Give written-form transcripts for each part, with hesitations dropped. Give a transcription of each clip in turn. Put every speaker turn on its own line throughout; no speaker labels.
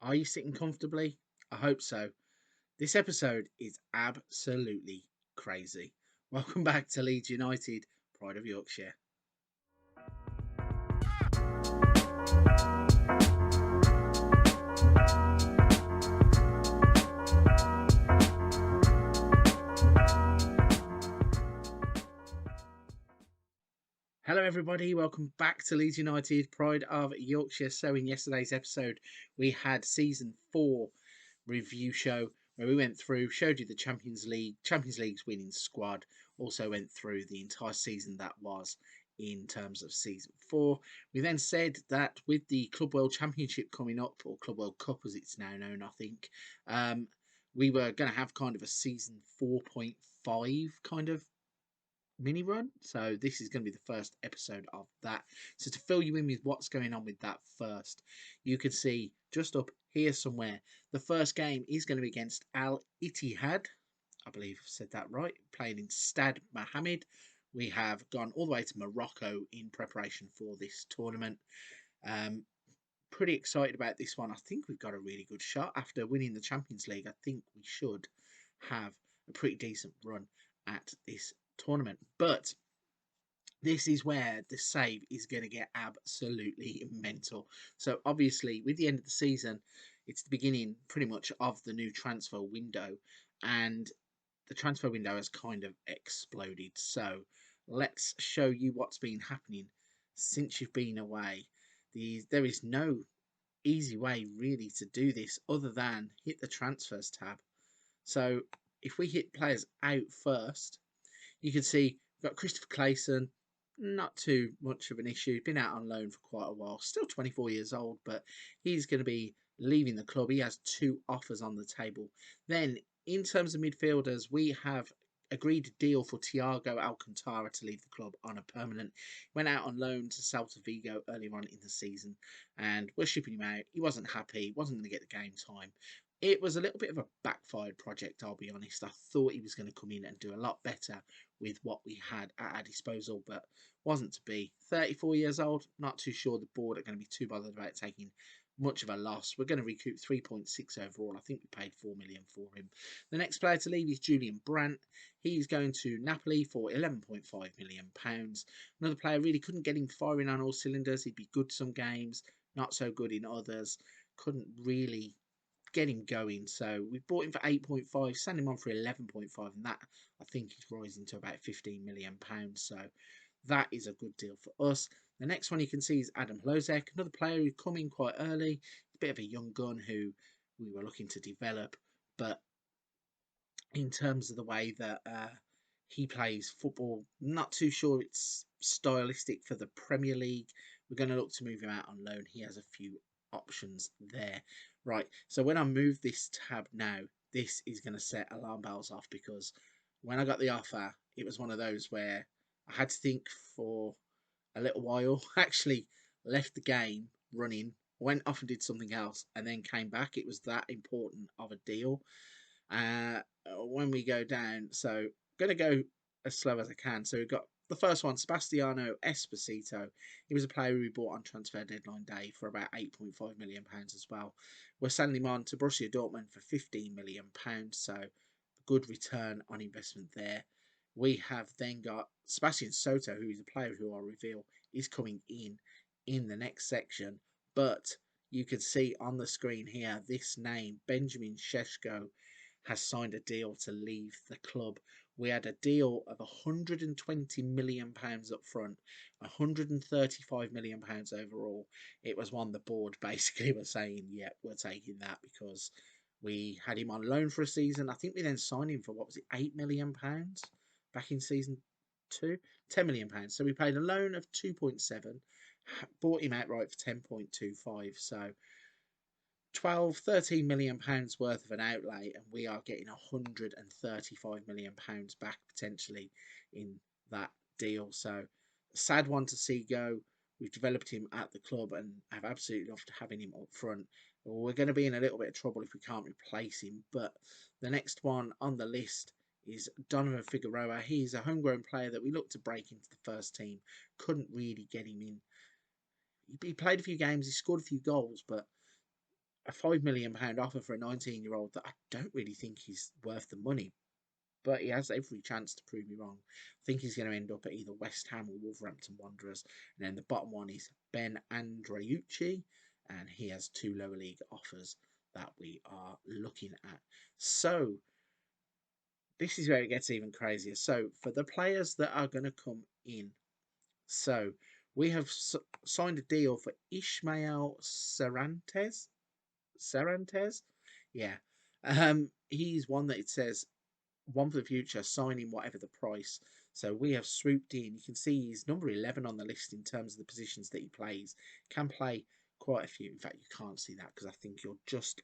Are you sitting comfortably? I hope so. This episode is absolutely crazy. Welcome back to Leeds United, Pride of Yorkshire. Hello, everybody. Welcome back to Leeds United, Pride of Yorkshire. So, in yesterday's episode, we had season 4 review show where we went through, showed you the Champions League's winning squad. Also went through the entire season that was in terms of season 4. We then said that with the Club World Championship coming up, or Club World Cup as it's now known, I think, we were going to have kind of a season 4.5 kind of mini run. So this is going to be the first episode of that. So to fill you in with what's going on with that first, you can see just up here somewhere, the first game is going to be against Al Ittihad. I believe I've said that right. Playing in Stade Mohammed. We have gone all the way to Morocco in preparation for this tournament. Pretty excited about this one. I think we've got a really good shot. After winning the Champions League, I think we should have a pretty decent run at this tournament. But this is where the save is going to get absolutely mental. So obviously, with the end of the season, it's the beginning pretty much of the new transfer window, and the transfer window has kind of exploded. So let's show you what's been happening since you've been away. There is no easy way really to do this other than hit the transfers tab. So if we hit players out first, you can see we've got Christopher Clayson, not too much of an issue, been out on loan for quite a while, still 24 years old, but he's going to be leaving the club. He has 2 offers on the table. Then in terms of midfielders, we have agreed a deal for Thiago Alcantara to leave the club on a permanent. Went out on loan to Celta Vigo earlier on in the season, and we're shipping him out. He wasn't happy, wasn't going to get the game time. It was a little bit of a backfired project, I'll be honest. I thought he was going to come in and do a lot better with what we had at our disposal, but wasn't to be. 34 years old, not too sure the board are going to be too bothered about taking much of a loss. We're going to recoup 3.6 overall. I think we paid 4 million for him. The next player to leave is Julian Brandt. He's going to Napoli for 11.5 million pounds. Another player really couldn't get him firing on all cylinders. He'd be good some games, not so good in others. Couldn't really get him going. So we bought him for 8.5, sent him on for 11.5, and that I think is rising to about 15 million pounds. So that is a good deal for us. The next one you can see is Adam Hlozek, another player who come in quite early. A bit of a young gun who we were looking to develop, but in terms of the way that he plays football, not too sure it's stylistic for the Premier League. We're going to look to move him out on loan. He has a few options there. Right, so when I move this tab now, this is going to set alarm bells off, because when I got the offer, it was one of those where I had to think for a little while. Actually left the game running, went off and did something else, and then came back. It was that important of a deal. When we go down, so going to go as slow as I can. So we've got the first one, Sebastiano Esposito. He was a player we bought on transfer deadline day for about £8.5 million as well. We're selling him on to Borussia Dortmund for £15 million, so good return on investment there. We have then got Sebastian Soto, who is a player who I'll reveal is coming in the next section. But you can see on the screen here, this name, Benjamin Šeško, has signed a deal to leave the club. We had a deal of £120 million up front, £135 million overall. It was one the board basically was saying, yeah, we're taking that, because we had him on loan for a season. I think we then signed him for, what was it, £8 million back in season 2? £10 million. So we paid a loan of 2.7, bought him outright for 10.25. So 13 million pounds worth of an outlay, and we are getting 135 million pounds back potentially in that deal. So a sad one to see go. We've developed him at the club and have absolutely loved having him up front. We're going to be in a little bit of trouble if we can't replace him. But the next one on the list is Donovan Figueroa. He's a homegrown player that we looked to break into the first team. Couldn't really get him in. He played a few games, he scored a few goals, but a £5 million offer for a 19-year-old that I don't really think he's worth the money. But he has every chance to prove me wrong. I think he's going to end up at either West Ham or Wolverhampton Wanderers. And then the bottom one is Ben Andreucci, and he has 2 lower league offers that we are looking at. So this is where it gets even crazier. So for the players that are going to come in, so we have signed a deal for Ishmael Cervantes. Cervantes, yeah. He's one that it says one for the future, signing whatever the price. So we have swooped in. You can see he's number 11 on the list in terms of the positions that he plays. Can play quite a few. In fact, you can't see that because I think you're just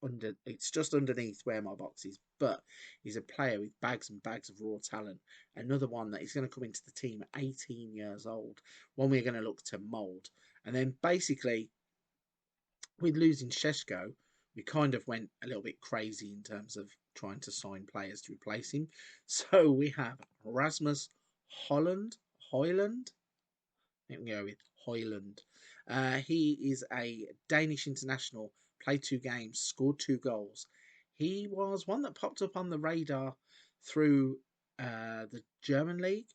under. It's just underneath where my box is. But he's a player with bags and bags of raw talent. Another one that is going to come into the team at 18 years old. One we're going to look to mould. And then basically, with losing Sheshko, we kind of went a little bit crazy in terms of trying to sign players to replace him. So we have Rasmus Hoyland. I think we go with Hoyland. He is a Danish international, played 2 games, scored 2 goals. He was one that popped up on the radar through the German league.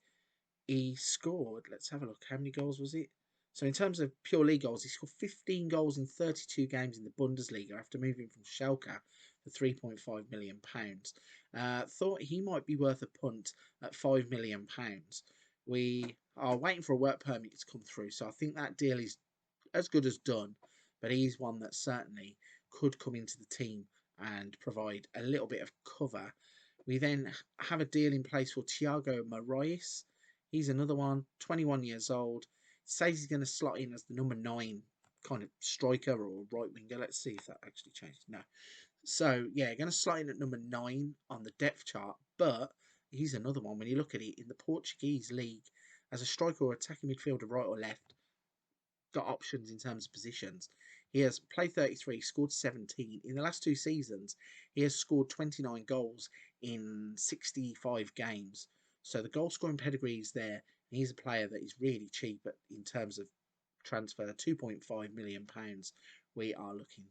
He scored, let's have a look, how many goals was it? So in terms of pure league goals, he scored 15 goals in 32 games in the Bundesliga after moving from Schalke for £3.5 million. Thought he might be worth a punt at £5 million. We are waiting for a work permit to come through, so I think that deal is as good as done, but he's one that certainly could come into the team and provide a little bit of cover. We then have a deal in place for Thiago Moraes. He's another one, 21 years old. Says he's going to slot in as the number 9 kind of striker or right winger. Let's see if that actually changed. No. So, yeah, going to slot in at number 9 on the depth chart. But he's another one, when you look at it, in the Portuguese league, as a striker or attacking midfielder, right or left, got options in terms of positions. He has played 33, scored 17. In the last 2 seasons, he has scored 29 goals in 65 games. So the goal scoring pedigree is there. And he's a player that is really cheap in terms of transfer, £2.5 million. We are looking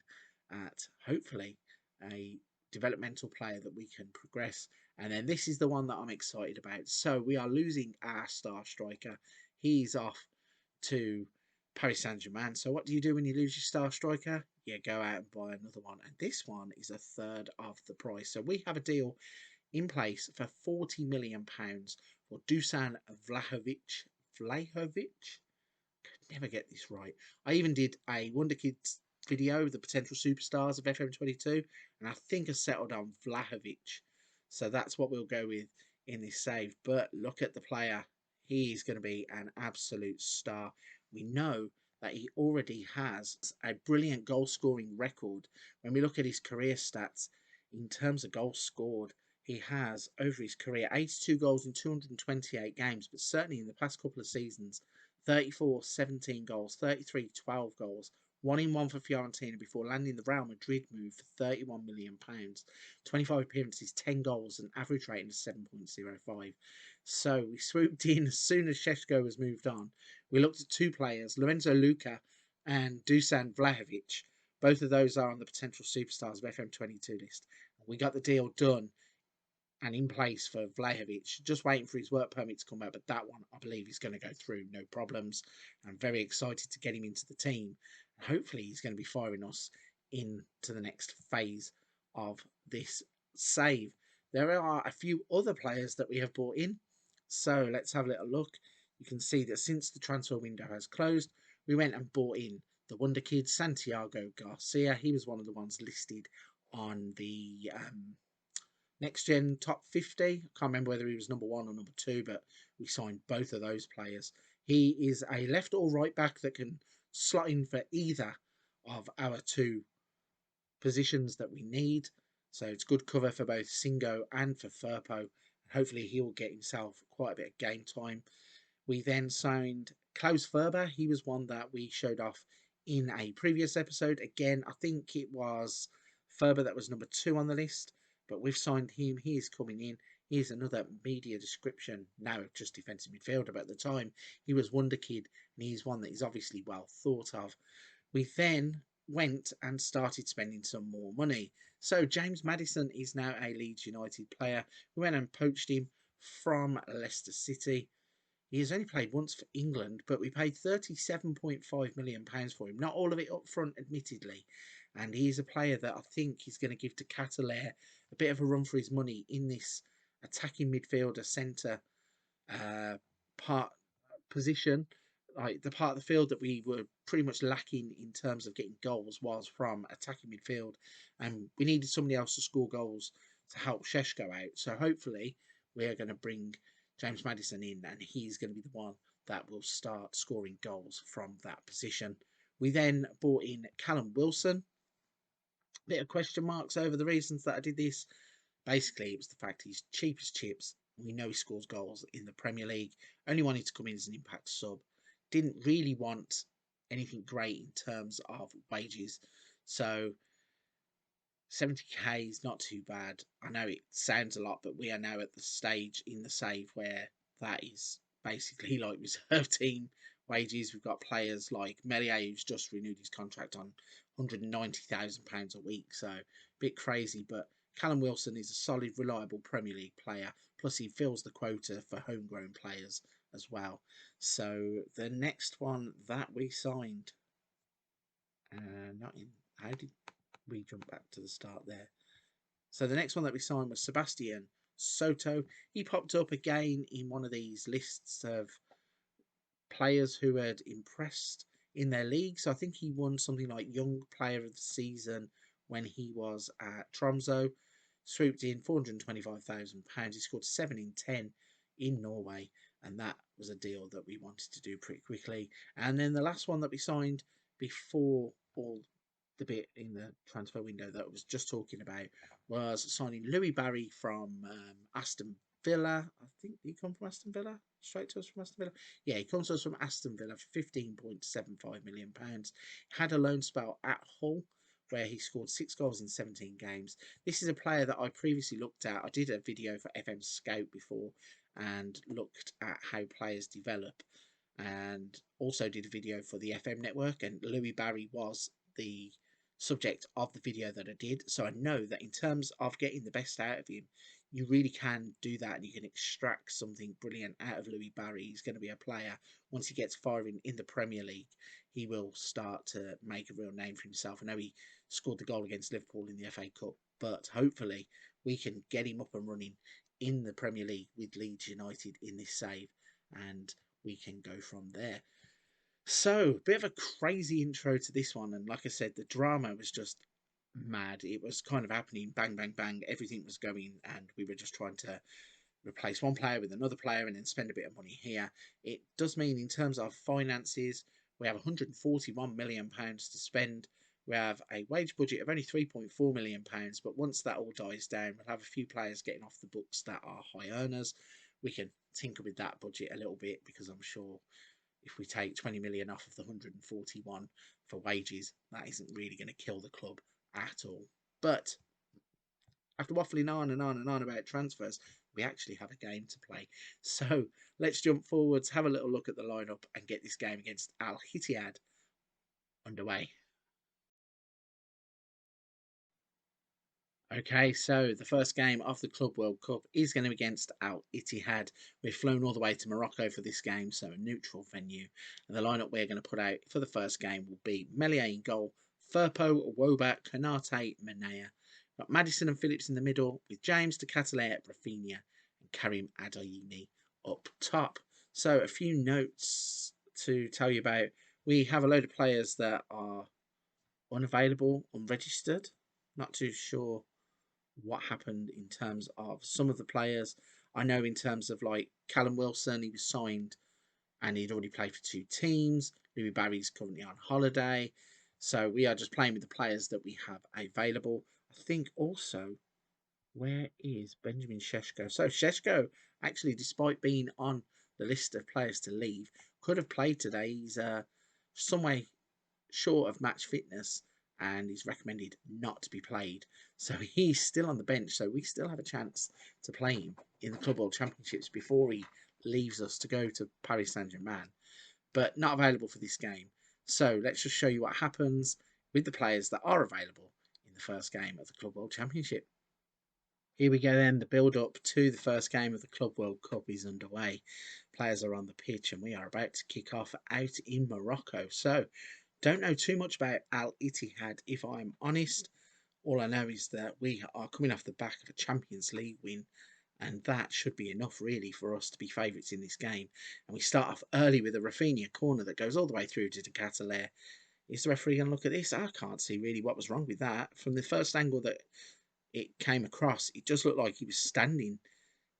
at hopefully a developmental player that we can progress. And then this is the one that I'm excited about. So we are losing our star striker. He's off to Paris Saint-Germain. So what do you do when you lose your star striker? Yeah, go out and buy another one. And this one is a third of the price. So we have a deal in place for £40 million for Dusan Vlahovic. Could never get this right. I even did a Wonder Kids video of the potential superstars of FM22, and I think I settled on Vlahovic. So that's what we'll go with in this save. But look at the player. He is going to be an absolute star. We know that he already has a brilliant goal scoring record. When we look at his career stats, in terms of goals scored, he has, over his career, 82 goals in 228 games, but certainly in the past couple of seasons, 34, 17 goals, 33, 12 goals, 1 in 1 for Fiorentina before landing the Real Madrid move for £31 million. 25 appearances, 10 goals, an average rating of 7.05. So we swooped in as soon as Sheshko was moved on. We looked at 2 players, Lorenzo Luca and Dusan Vlahovic. Both of those are on the potential superstars of FM22 list. We got the deal done and in place for Vlahovic, just waiting for his work permit to come out. But that one, I believe, is going to go through, no problems. I'm very excited to get him into the team. And hopefully, he's going to be firing us into the next phase of this save. There are a few other players that we have brought in. So let's have a little look. You can see that since the transfer window has closed, we went and bought in the Wonder Kid, Santiago Garcia. He was one of the ones listed on the Next Gen Top 50. I can't remember whether he was number 1 or number 2, but we signed both of those players. He is a left or right back that can slot in for either of our 2 positions that we need. So it's good cover for both Singo and for Firpo. Hopefully he'll get himself quite a bit of game time. We then signed Klaus Ferber. He was one that we showed off in a previous episode. Again, I think it was Ferber that was number 2 on the list. But we've signed him. He is coming in. He is another media description, now just defensive midfielder, but at the time he was Wonder Kid, and he's one that is obviously well thought of. We then went and started spending some more money. So James Madison is now a Leeds United player. We went and poached him from Leicester City. He has only played once for England, but we paid £37.5 million for him. Not all of it up front, admittedly. And he is a player that I think is going to give to Catalan a bit of a run for his money in this attacking midfielder centre part position. Like the part of the field that we were pretty much lacking in terms of getting goals was from attacking midfield. And we needed somebody else to score goals to help Šeško out. So hopefully we are going to bring James Madison in, and he's going to be the one that will start scoring goals from that position. We then brought in Callum Wilson. Bit of question marks over the reasons that I did this. Basically, it was the fact he's cheap as chips. We know he scores goals in the Premier League. Only wanted to come in as an impact sub. Didn't really want anything great in terms of wages. So 70k is not too bad. I know it sounds a lot, but we are now at the stage in the save where that is basically like reserve team wages. We've got players like Melier, who's just renewed his contract on £190,000 a week. So a bit crazy, but Callum Wilson is a solid, reliable Premier League player. Plus, he fills the quota for homegrown players as well. So the next one that we signed, not in. How did we jump back to the start there? So the next one that we signed was Sebastian Soto. He popped up again in one of these lists of players who had impressed in their league. So I think he won something like Young Player of the Season when he was at Tromsø. Swooped in £425,000. He scored 7 in 10 in Norway, and that was a deal that we wanted to do pretty quickly. And then the last one that we signed before all the bit in the transfer window that I was just talking about was signing Louis Barry from Aston Villa. I think he come from Aston Villa, straight to us from Aston Villa. Yeah, he comes to us from Aston Villa for £15.75 million. Had a loan spell at Hull where he scored 6 goals in 17 games. This is a player that I previously looked at. I did a video for FM Scout before and looked at how players develop, and also did a video for the FM network, and Louis Barry was the subject of the video that I did. So I know that in terms of getting the best out of him, you really can do that, and you can extract something brilliant out of Louis Barry. He's going to be a player, once he gets firing in the Premier League, he will start to make a real name for himself. I know he scored the goal against Liverpool in the FA Cup, but hopefully we can get him up and running in the Premier League with Leeds United in this save, and we can go from there. So, bit of a crazy intro to this one, and like I said, the drama was just mad. It was kind of happening, bang, bang, bang. Everything was going, and we were just trying to replace one player with another player and then spend a bit of money here. It does mean, in terms of finances, we have £141 million to spend. We have a wage budget of only £3.4 million, but once that all dies down, we'll have a few players getting off the books that are high earners. We can tinker with that budget a little bit, because I'm sure if we take 20 million off of the 141 for wages, that isn't really going to kill the club at all. But after waffling on and on and on about transfers, we actually have a game to play. So let's jump forwards, have a little look at the lineup, and get this game against Al Ittihad underway. Okay, so the first game of the Club World Cup is going to be against Al Ittihad. We've flown all the way to Morocco for this game, so a neutral venue. And the lineup we're going to put out for the first game will be Melier in goal, Firpo, Woba, Konate, Manea. Got Madison and Phillips in the middle, with James de Catalet, Rafinha, and Karim Adeyemi up top. So a few notes to tell you about. We have a load of players that are unavailable, unregistered. Not too sure what happened in terms of some of the players. I know in terms of like Callum Wilson, he was signed and he'd already played for 2 teams. Louis Barry's currently on holiday. So we are just playing with the players that we have available. I think also, where is Benjamin Šeško? So Šeško, actually, despite being on the list of players to leave, could have played today. He's some way short of match fitness, and he's recommended not to be played. So he's still on the bench. So we still have a chance to play him in the Club World Championships before he leaves us to go to Paris Saint-Germain, but not available for this game. So let's just show you what happens. with the players that are available in the first game of the Club World Championship. Here we go then, the build-up to the first game of the Club World Cup is underway. Players are on the pitch and we are about to kick off out in Morocco. So, don't know too much about Al Ittihad, if I'm honest. All I know is that we are coming off the back of a Champions League win, and that should be enough really for us to be favourites in this game. And we start off early with a Rafinha corner that goes all the way through to De Ketelaere. Is the referee going to look at this? I can't see really what was wrong with that. From the first angle that it came across, it just looked like he was standing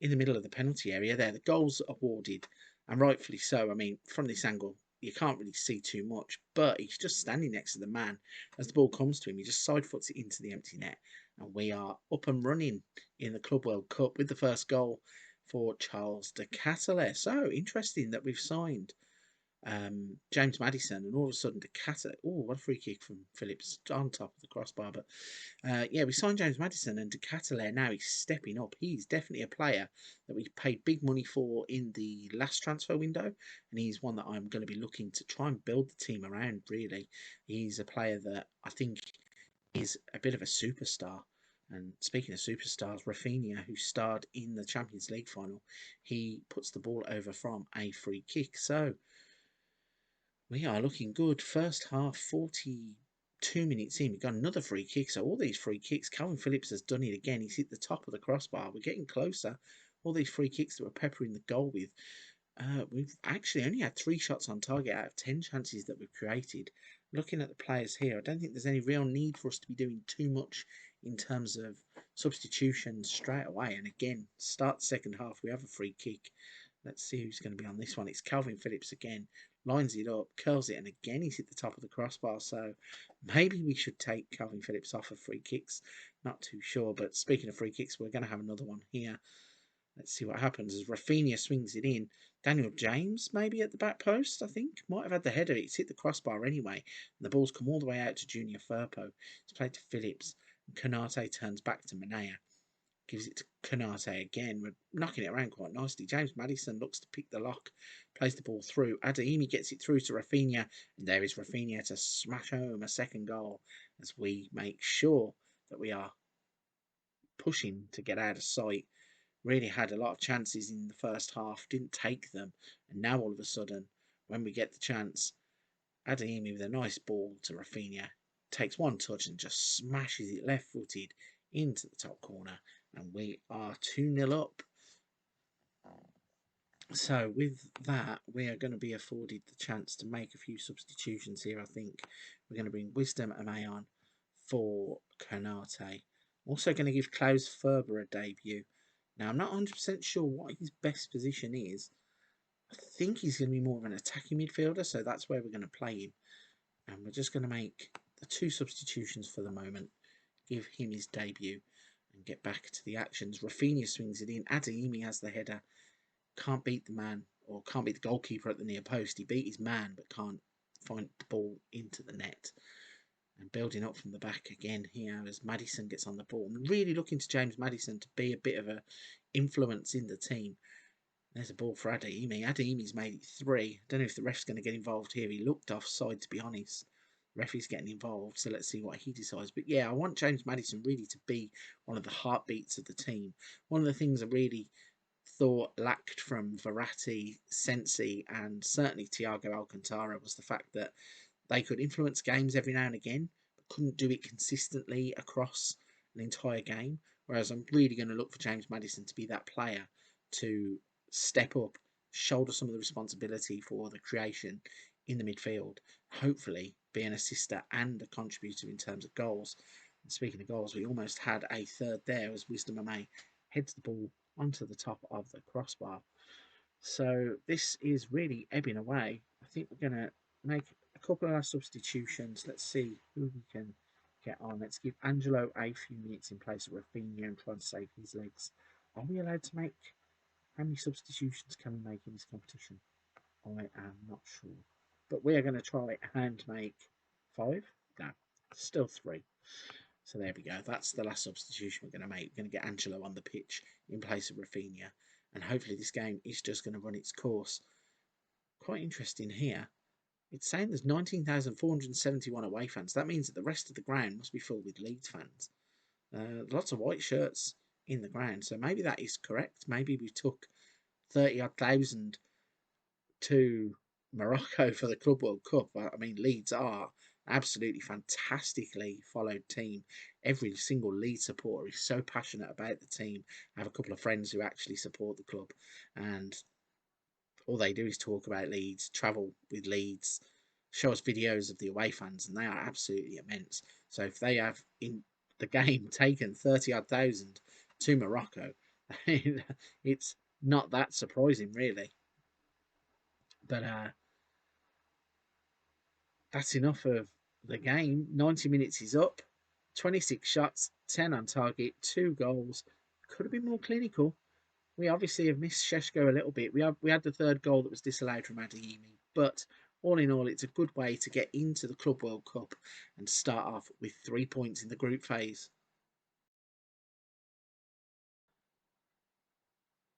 in the middle of the penalty area there. The goal's awarded, and rightfully so. I mean, from this angle, you can't really see too much, but he's just standing next to the man. As the ball comes to him, he just side foots it into the empty net, and we are up and running in the Club World Cup with the first goal for Charles de Ketelaere. So interesting that we've signed James Madison, and all of a sudden De Ketelaere. Oh, what a free kick from Phillips on top of the crossbar. But yeah, we signed James Madison, and De Ketelaere now he's stepping up. He's definitely a player that we paid big money for in the last transfer window, and he's one that I'm going to be looking to try and build the team around, really. He's a player that I think is a bit of a superstar. And speaking of superstars, Rafinha, who starred in the Champions League final, he puts the ball over from a free kick. So we are looking good. First half, 42 minutes in, we've got another free kick. So all these free kicks, Calvin Phillips has done it again. He's hit the top of the crossbar. We're getting closer. All these free kicks that we're peppering the goal with. We've actually only had 3 shots on target out of 10 chances that we've created. Looking at the players here, I don't think there's any real need for us to be doing too much in terms of substitutions straight away. And again, start the second half, we have a free kick. Let's see who's going to be on this one. It's Calvin Phillips again. Lines it up, curls it, and again he's hit the top of the crossbar. So maybe we should take Calvin Phillips off of free kicks. Not too sure. But speaking of free kicks, we're going to have another one here. Let's see what happens as Rafinha swings it in. Daniel James maybe at the back post, I think. Might have had the header. It's hit the crossbar anyway. And the ball's come all the way out to Junior Firpo. It's played to Phillips. And Konate turns back to Manea. Gives it to Konate again. We're knocking it around quite nicely. James Madison looks to pick the lock. Plays the ball through. Adeyemi gets it through to Rafinha. And there is Rafinha to smash home a second goal as we make sure that we are pushing to get out of sight. Really had a lot of chances in the first half, didn't take them, and now all of a sudden, when we get the chance, Adeyemi with a nice ball to Rafinha takes one touch and just smashes it left-footed into the top corner, and we are 2-0 up. So with that, we are going to be afforded the chance to make a few substitutions here. I think we're going to bring Wisdom Ame on for Konate. Also going to give Klaus Ferber a debut. Now, I'm not 100% sure what his best position is. I think he's going to be more of an attacking midfielder, so that's where we're going to play him. And we're just going to make the 2 substitutions for the moment. Give him his debut and get back to the actions. Rafinha swings it in. Adeyemi has the header. Can't beat the man, or can't beat the goalkeeper at the near post. He beat his man, but can't find the ball into the net. And building up from the back again here as Madison gets on the ball. I'm really looking to James Madison to be a bit of an influence in the team. There's a ball for Adeyemi. Adeyemi's made it 3. I don't know if the ref's going to get involved here. He looked offside, to be honest. The referee's getting involved, so let's see what he decides. But yeah, I want James Madison really to be one of the heartbeats of the team. One of the things I really thought lacked from Verratti, Sensi, and certainly Thiago Alcantara was the fact that they could influence games every now and again, but couldn't do it consistently across an entire game. Whereas I'm really going to look for James Madison to be that player to step up, shoulder some of the responsibility for the creation in the midfield, hopefully be an assister and a contributor in terms of goals. And speaking of goals, we almost had a third there as Wisdom Ame heads the ball onto the top of the crossbar. So this is really ebbing away. I think we're going to make a couple of our substitutions. Let's see who we can get on. Let's give Angelo a few minutes in place of Rafinha and try and save his legs. Are we allowed to make... How many substitutions can we make in this competition? I am not sure. But we are going to try and make 5. No, still 3. So there we go. That's the last substitution we're going to make. We're going to get Angelo on the pitch in place of Rafinha. And hopefully this game is just going to run its course. Quite interesting here. It's saying there's 19,471 away fans. That means that the rest of the ground must be filled with Leeds fans. Lots of white shirts in the ground, so maybe that is correct. Maybe we took 30 odd thousand to Morocco for the Club World Cup. I mean, Leeds are absolutely fantastically followed team. Every single Leeds supporter is so passionate about the team. I have a couple of friends who actually support the club, and all they do is talk about Leeds, travel with Leeds, show us videos of the away fans, and they are absolutely immense. So if they have in the game taken 30 odd thousand to Morocco, it's not that surprising, really. But that's enough of the game. 90 minutes is up. 26 shots, 10 on target, 2 goals. Could have been more clinical. We obviously have missed Sheshko a little bit. We had the third goal that was disallowed from Adeyemi, but all in all, it's a good way to get into the Club World Cup and start off with 3 points in the group phase.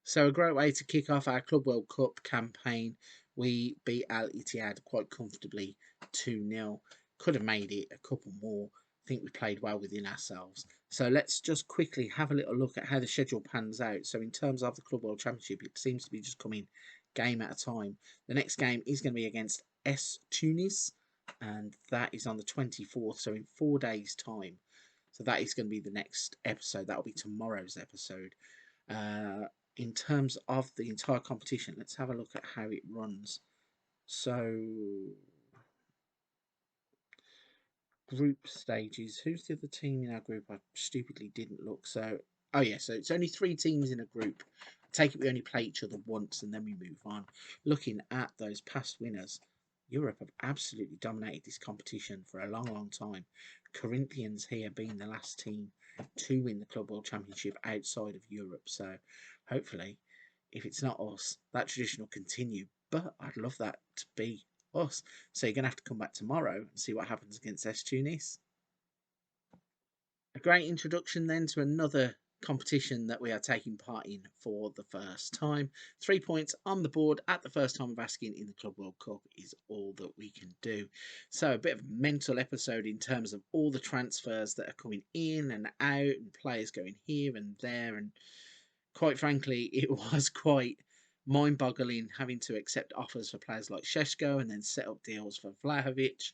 So a great way to kick off our Club World Cup campaign. We beat Al Ittihad quite comfortably 2-0. Could have made it a couple more. I think we played well within ourselves. So let's just quickly have a little look at how the schedule pans out. So in terms of the Club World Championship, it seems to be just coming game at a time. The next game is going to be against S Tunis, and that is on the 24th, so in 4 days' time. So that is going to be the next episode. That'll be tomorrow's episode. Uh, in terms of the entire competition, let's have a look at how it runs. So, group stages. Who's the other team in our group? I stupidly didn't look. So, oh yeah, so it's only 3 teams in a group. I take it we only play each other once and then we move on. Looking at those past winners, Europe have absolutely dominated this competition for a long, long time. Corinthians here being the last team to win the Club World Championship outside of Europe. So, hopefully, if it's not us, that tradition will continue. But I'd love that to be us. So you're going to have to come back tomorrow and see what happens against S Tunis. A great introduction then to another competition that we are taking part in for the first time. 3 points on the board at the first time of asking in the Club World Cup is all that we can do. So a bit of a mental episode in terms of all the transfers that are coming in and out and players going here and there, and quite frankly it was quite mind-boggling having to accept offers for players like Sheshko and then set up deals for Vlahovic.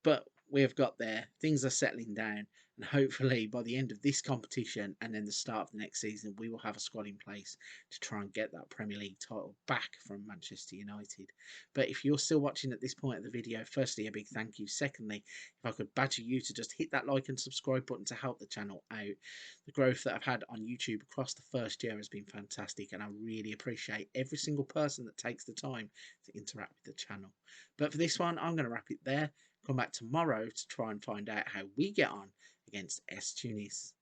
But we have got there. Things are settling down, and hopefully by the end of this competition and then the start of the next season, we will have a squad in place to try and get that Premier League title back from Manchester United. But if you're still watching at this point of the video, firstly, a big thank you. Secondly, if I could badger you to just hit that like and subscribe button to help the channel out. The growth that I've had on YouTube across the first year has been fantastic, and I really appreciate every single person that takes the time to interact with the channel. But for this one, I'm going to wrap it there. Come back tomorrow to try and find out how we get on against S Tunis.